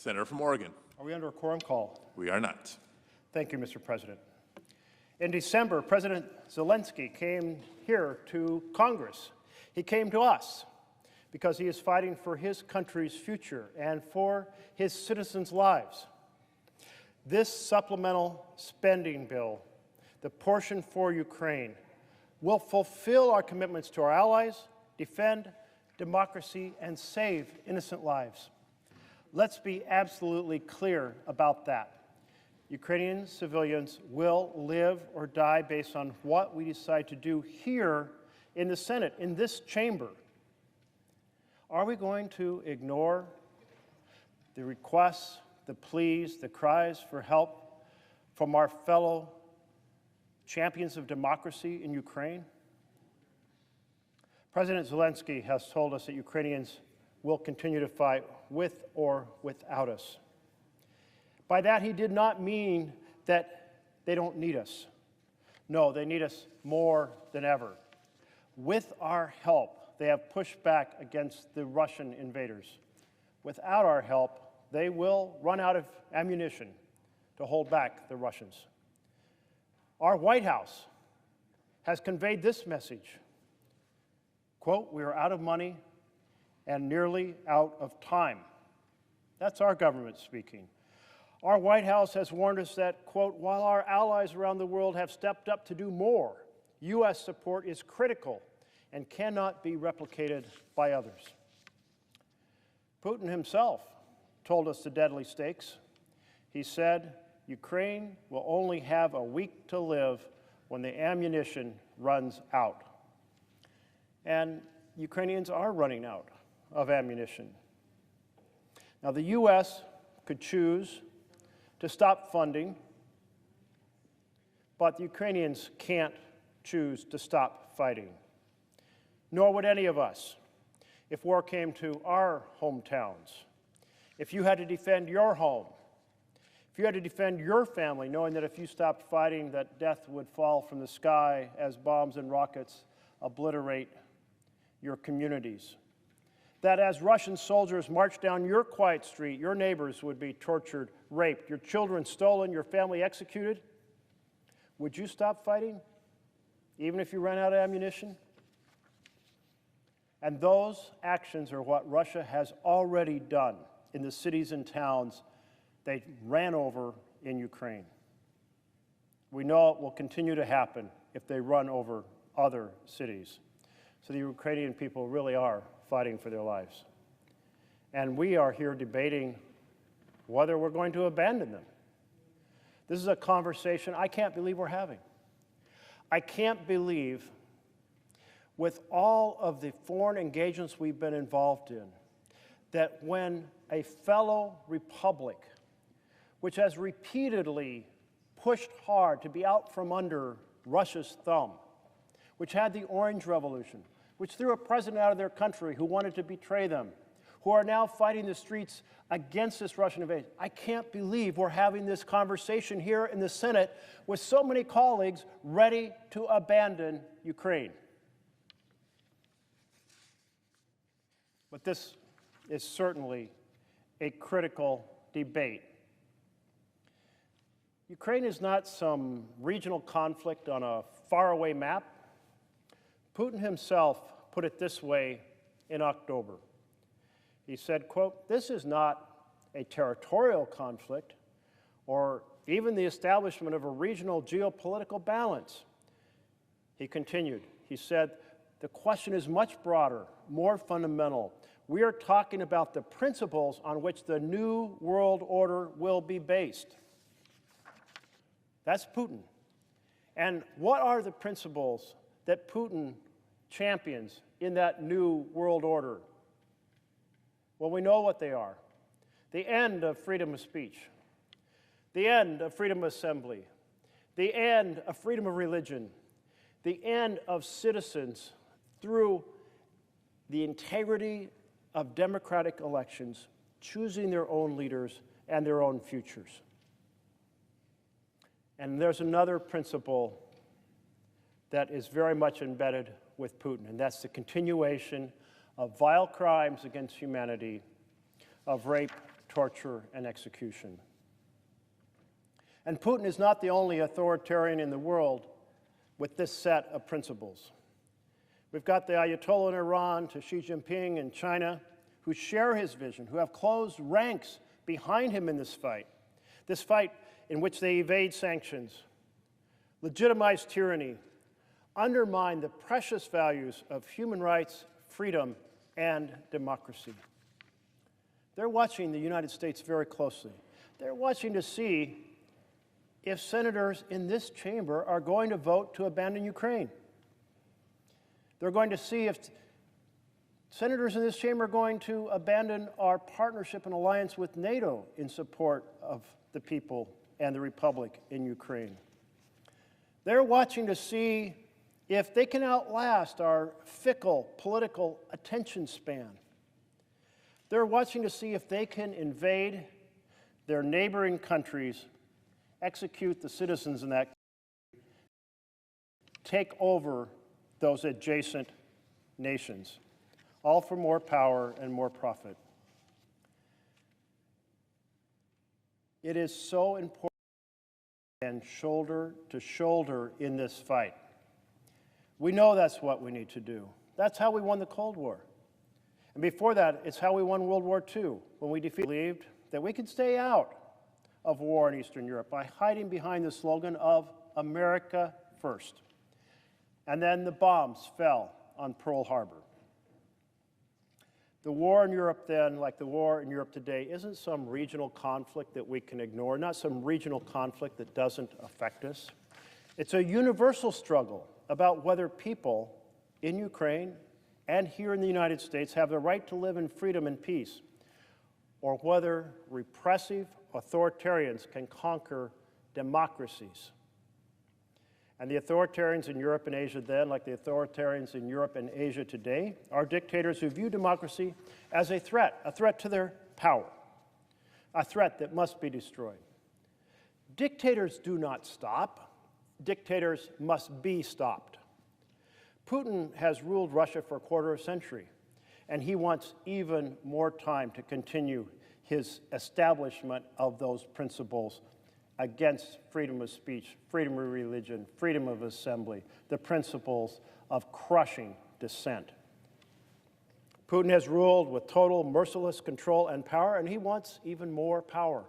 Senator from Oregon. Are we under a quorum call? We are not. Thank you, Mr. President. In December, President Zelensky came here to Congress. He came to us because he is fighting for his country's future and for his citizens' lives. This supplemental spending bill, the portion for Ukraine, will fulfill our commitments to our allies, defend democracy, and save innocent lives. Let's be absolutely clear about that. Ukrainian civilians will live or die based on what we decide to do here in the Senate, in this chamber. Are we going to ignore the requests, the pleas, the cries for help from our fellow champions of democracy in Ukraine? President Zelensky has told us that Ukrainians will continue to fight with or without us. By that, he did not mean that they don't need us. No, they need us more than ever. With our help, they have pushed back against the Russian invaders. Without our help, they will run out of ammunition to hold back the Russians. Our White House has conveyed this message. Quote, "We are out of money and nearly out of time." That's our government speaking. Our White House has warned us that, quote, "while our allies around the world have stepped up to do more, U.S. support is critical and cannot be replicated by others." Putin himself told us the deadly stakes. He said, "Ukraine will only have a week to live when the ammunition runs out." And Ukrainians are running out of ammunition. Now, the U.S. could choose to stop funding, but the Ukrainians can't choose to stop fighting. Nor would any of us if war came to our hometowns. If you had to defend your home, if you had to defend your family, knowing that if you stopped fighting, that death would fall from the sky as bombs and rockets obliterate your communities. That as Russian soldiers marched down your quiet street, your neighbors would be tortured, raped, your children stolen, your family executed. Would you stop fighting, even if you ran out of ammunition? And those actions are what Russia has already done in the cities and towns they ran over in Ukraine. We know it will continue to happen if they run over other cities. So the Ukrainian people really are fighting for their lives. And we are here debating whether we're going to abandon them. This is a conversation I can't believe we're having. I can't believe, with all of the foreign engagements we've been involved in, that when a fellow republic, which has repeatedly pushed hard to be out from under Russia's thumb, which had the Orange Revolution, which threw a president out of their country who wanted to betray them, who are now fighting the streets against this Russian invasion. I can't believe we're having this conversation here in the Senate with so many colleagues ready to abandon Ukraine. But this is certainly a critical debate. Ukraine is not some regional conflict on a faraway map. Putin himself put it this way in October. He said, quote, "This is not a territorial conflict or even the establishment of a regional geopolitical balance." He continued, he said, "The question is much broader, more fundamental. We are talking about the principles on which the new world order will be based." That's Putin. And what are the principles that Putin champions in that new world order? Well, we know what they are. The end of freedom of speech, the end of freedom of assembly, the end of freedom of religion, the end of citizens through the integrity of democratic elections, choosing their own leaders and their own futures. And there's another principle that is very much embedded with Putin, and that's the continuation of vile crimes against humanity, of rape, torture, and execution. And Putin is not the only authoritarian in the world with this set of principles. We've got the Ayatollah in Iran to Xi Jinping in China, who share his vision, who have closed ranks behind him in this fight in which they evade sanctions, legitimize tyranny, undermine the precious values of human rights, freedom, and democracy. They're watching the United States very closely. They're watching to see if senators in this chamber are going to vote to abandon Ukraine. They're going to see if senators in this chamber are going to abandon our partnership and alliance with NATO in support of the people and the republic in Ukraine. They're watching to see if they can outlast our fickle political attention span. They're watching to see if they can invade their neighboring countries, execute the citizens in that country, take over those adjacent nations, all for more power and more profit. It is so important to stand shoulder to shoulder in this fight. We know that's what we need to do. That's how we won the Cold War. And before that, it's how we won World War II, when we believed that we could stay out of war in Eastern Europe by hiding behind the slogan of America First. And then the bombs fell on Pearl Harbor. The war in Europe then, like the war in Europe today, isn't some regional conflict that we can ignore, not some regional conflict that doesn't affect us. It's a universal struggle about whether people in Ukraine and here in the United States have the right to live in freedom and peace, or whether repressive authoritarians can conquer democracies. And the authoritarians in Europe and Asia then, like the authoritarians in Europe and Asia today, are dictators who view democracy as a threat to their power, a threat that must be destroyed. Dictators do not stop. Dictators must be stopped. Putin has ruled Russia for a quarter of a century, and he wants even more time to continue his establishment of those principles against freedom of speech, freedom of religion, freedom of assembly, the principles of crushing dissent. Putin has ruled with total merciless control and power, and he wants even more power.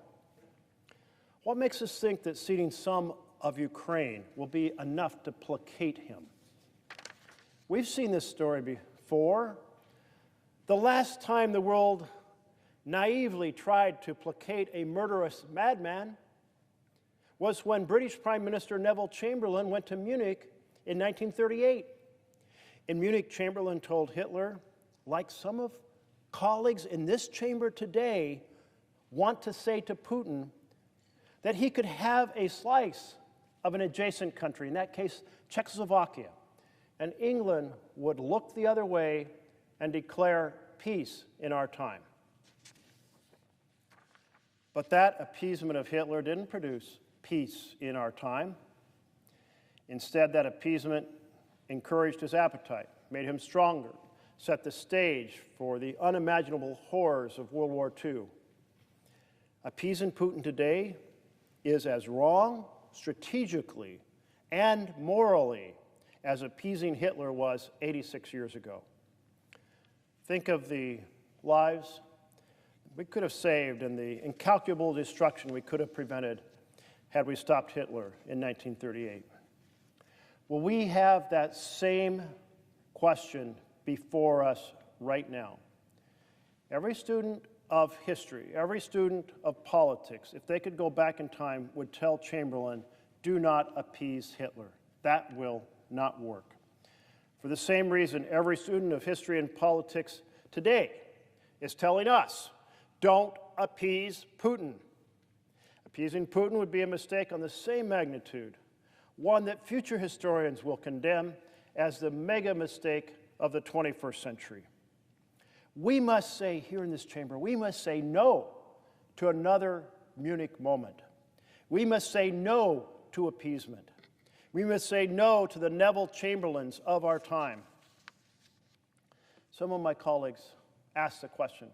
What makes us think that ceding some of Ukraine will be enough to placate him? We've seen this story before. The last time the world naively tried to placate a murderous madman was when British Prime Minister Neville Chamberlain went to Munich in 1938. In Munich, Chamberlain told Hitler, like some of colleagues in this chamber today want to say to Putin, that he could have a slice of an adjacent country, in that case, Czechoslovakia, and England would look the other way and declare peace in our time. But that appeasement of Hitler didn't produce peace in our time. Instead, that appeasement encouraged his appetite, made him stronger, set the stage for the unimaginable horrors of World War II. Appeasing Putin today is as wrong strategically and morally as appeasing Hitler was 86 years ago. Think of the lives we could have saved and the incalculable destruction we could have prevented had we stopped Hitler in 1938. Well, we have that same question before us right now. Every student of history, every student of politics, if they could go back in time, would tell Chamberlain, do not appease Hitler. That will not work. For the same reason, every student of history and politics today is telling us, don't appease Putin. Appeasing Putin would be a mistake on the same magnitude, one that future historians will condemn as the mega mistake of the 21st century. We must say here in this chamber, we must say no to another Munich moment. We must say no to appeasement. We must say no to the Neville Chamberlains of our time. Some of my colleagues asked the question,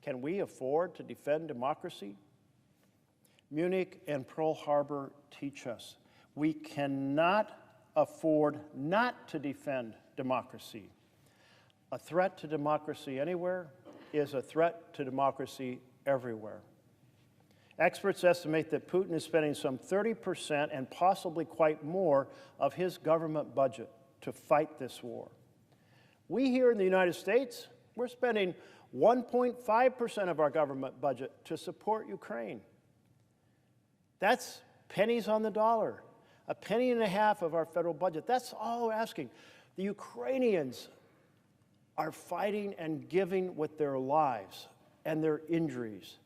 Can we afford to defend democracy? Munich and Pearl Harbor teach us we cannot afford not to defend democracy. A threat to democracy anywhere is a threat to democracy everywhere. Experts estimate that Putin is spending some 30% and possibly quite more of his government budget to fight this war. We here in the United States, we're spending 1.5% of our government budget to support Ukraine. That's pennies on the dollar, a penny and a half of our federal budget. That's all we're asking. The Ukrainians are fighting and giving with their lives and their injuries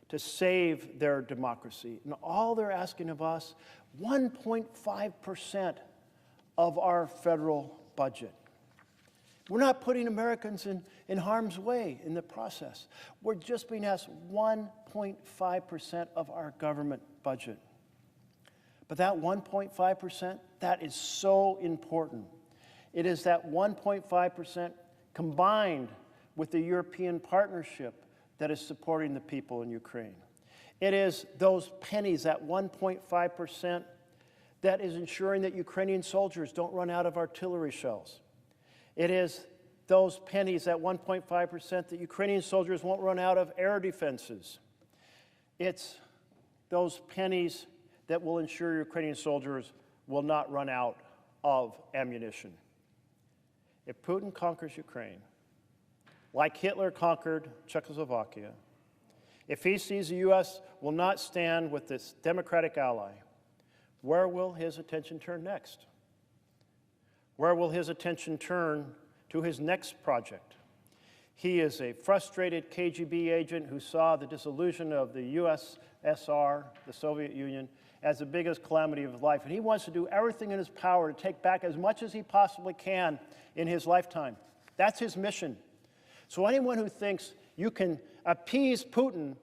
to save their democracy. And all they're asking of us, 1.5% of our federal budget. We're not putting Americans in harm's way in the process. We're just being asked 1.5% of our government budget. But that 1.5%, that is so important. It is that 1.5% combined with the European partnership that is supporting the people in Ukraine. It is those pennies, that 1.5%, that is ensuring that Ukrainian soldiers don't run out of artillery shells. It is those pennies, that 1.5%, that Ukrainian soldiers won't run out of air defenses. It's those pennies that will ensure Ukrainian soldiers will not run out of ammunition. If Putin conquers Ukraine, like Hitler conquered Czechoslovakia, if he sees the U.S. will not stand with this democratic ally, where will his attention turn next? Where will his attention turn to his next project? He is a frustrated KGB agent who saw the dissolution of the USSR, the Soviet Union, as the biggest calamity of his life. And he wants to do everything in his power to take back as much as he possibly can in his lifetime. That's his mission. So anyone who thinks you can appease Putin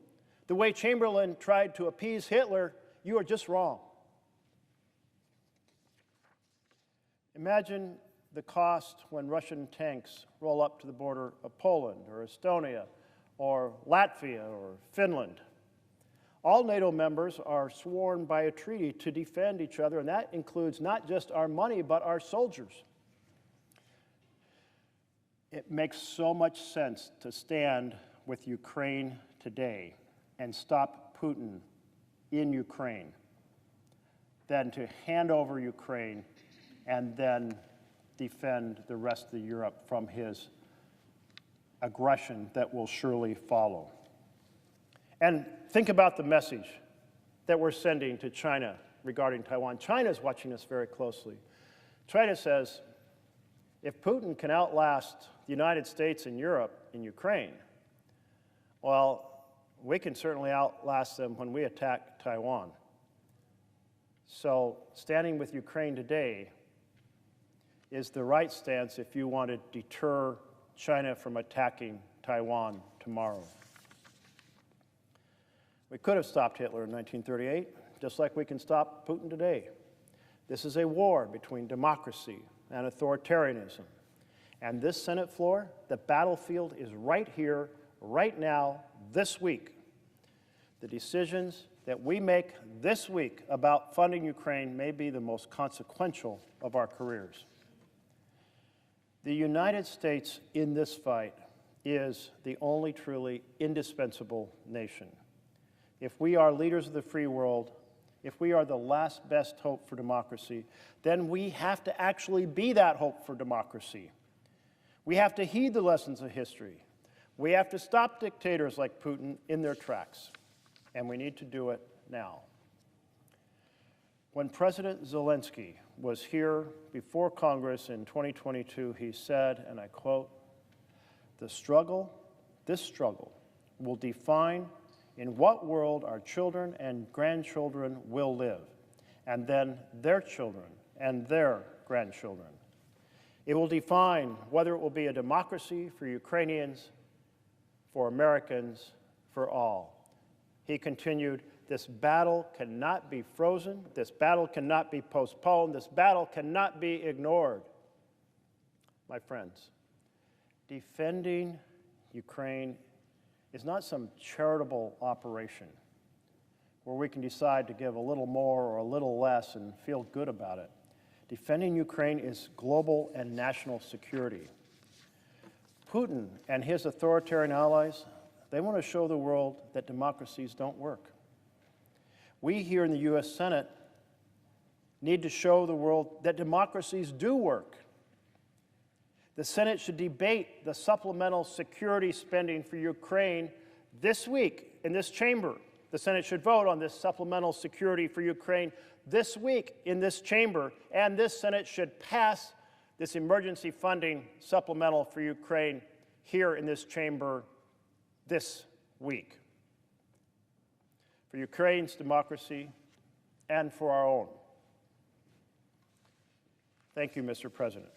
the way Chamberlain tried to appease Hitler, you are just wrong. Imagine the cost when Russian tanks roll up to the border of Poland or Estonia or Latvia or Finland. All NATO members are sworn by a treaty to defend each other, and that includes not just our money, but our soldiers. It makes so much sense to stand with Ukraine today and stop Putin in Ukraine than to hand over Ukraine and then defend the rest of Europe from his aggression that will surely follow. And think about the message that we're sending to China regarding Taiwan. China's watching us very closely. China says, if Putin can outlast the United States and Europe in Ukraine, well, we can certainly outlast them when we attack Taiwan. So standing with Ukraine today is the right stance if you want to deter China from attacking Taiwan tomorrow. We could have stopped Hitler in 1938, just like we can stop Putin today. This is a war between democracy and authoritarianism. And this Senate floor, the battlefield is right here, right now, this week. The decisions that we make this week about funding Ukraine may be the most consequential of our careers. The United States in this fight is the only truly indispensable nation. If we are leaders of the free world, if we are the last best hope for democracy, then we have to actually be that hope for democracy. We have to heed the lessons of history. We have to stop dictators like Putin in their tracks, and we need to do it now. When President Zelensky was here before Congress in 2022, he said, and I quote, this struggle will define in what world our children and grandchildren will live, and then their children and their grandchildren. It will define whether it will be a democracy for Ukrainians, for Americans, for all. He continued, this battle cannot be frozen, this battle cannot be postponed, this battle cannot be ignored. My friends, defending Ukraine is not some charitable operation where we can decide to give a little more or a little less and feel good about it. Defending Ukraine is global and national security. Putin and his authoritarian allies, they want to show the world that democracies don't work. We here in the U.S. Senate need to show the world that democracies do work. The Senate should debate the supplemental security spending for Ukraine this week in this chamber. The Senate should vote on this supplemental security for Ukraine this week in this chamber, and this Senate should pass this emergency funding supplemental for Ukraine here in this chamber this week. For Ukraine's democracy and for our own. Thank you, Mr. President.